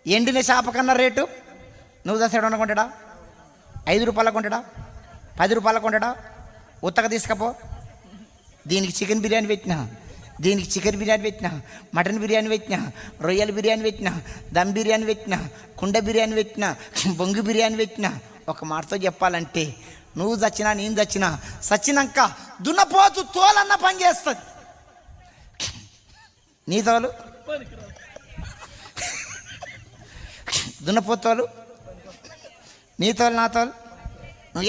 ఎండిన చేప కన్నా రేటు నువ్వు దసరా కొంటాడా? 5 రూపాయలకు కొంటాడా? 10 రూపాయలకు కొంటాడా? ఉత్తగా తీసుకపో. దీనికి చికెన్ బిర్యానీ పెట్టినా, దీనికి చికెన్ బిర్యానీ పెట్టినా, మటన్ బిర్యానీ పెట్టినా, రొయ్యల బిర్యానీ పెట్టినా, దమ్ బిర్యానీ పెట్టినా, కుండ బిర్యానీ పెట్టినా, బొంగు బిర్యానీ పెట్టినా. ఒక మాటతో చెప్పాలంటే నువ్వు చచ్చినా నేను చచ్చినా, చచ్చినాక దున్నపోతు తోలన్న పని చేస్తుంది. నీ తోలు దున్నపోతోలు, నీ తోలు నా తోలు. నువ్వు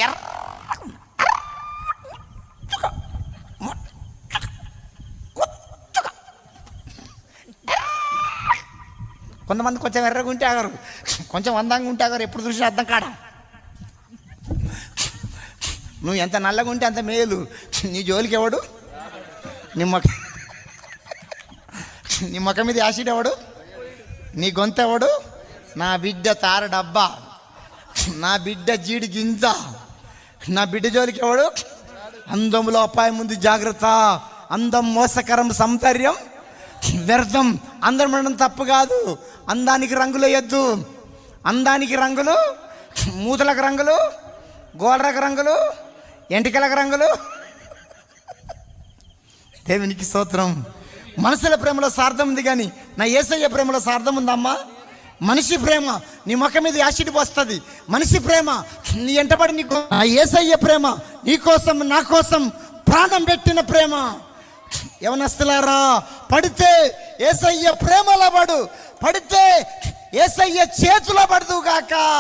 కొంతమంది కొంచెం ఎర్రగా ఉంటే ఆగరు, కొంచెం అందంగా ఉంటే ఆగరు. ఎప్పుడు చూసినా అర్థం కాడ. నువ్వు ఎంత నల్లగా ఉంటే అంత మేలు. నీ జోలికి ఎవడు? నీ మొక్క మీద యాసిడ్ ఎవడు? నీ గొంతు ఎవడు? నా బిడ్డ తార డబ్బా, నా బిడ్డ జీడి గింజ, నా బిడ్డ జోలికి ఎవడు? అందంలో అపాయం ముందు జాగ్రత్త. అందం మోసకరం, సౌందర్యం వ్యర్థం. అందం ఉండడం తప్పు కాదు. అందానికి రంగులు వేయద్దు. అందానికి రంగులు, మూతలకు రంగులు, గోడలకు రంగులు, ఎంటికలకు రంగులు. దేవునికి స్తోత్రం. మనసుల ప్రేమలో స్వార్థం ఉంది, కానీ నా యేసయ్య ప్రేమలో స్వార్థం ఉందమ్మా. మనిషి ప్రేమ నీ ముఖం మీద యాసిడ్ పోస్తుంది. మనిషి ప్రేమ నీ ఎంటబడి నీకు. నా యేసయ్య ప్రేమ నీ కోసం నా కోసం ప్రాణం పెట్టిన ప్రేమ. యవనస్తులారా, పడితే యేసయ్య ప్రేమలో పడు, పడితే యేసయ్య చేతిలో పడదుగాక.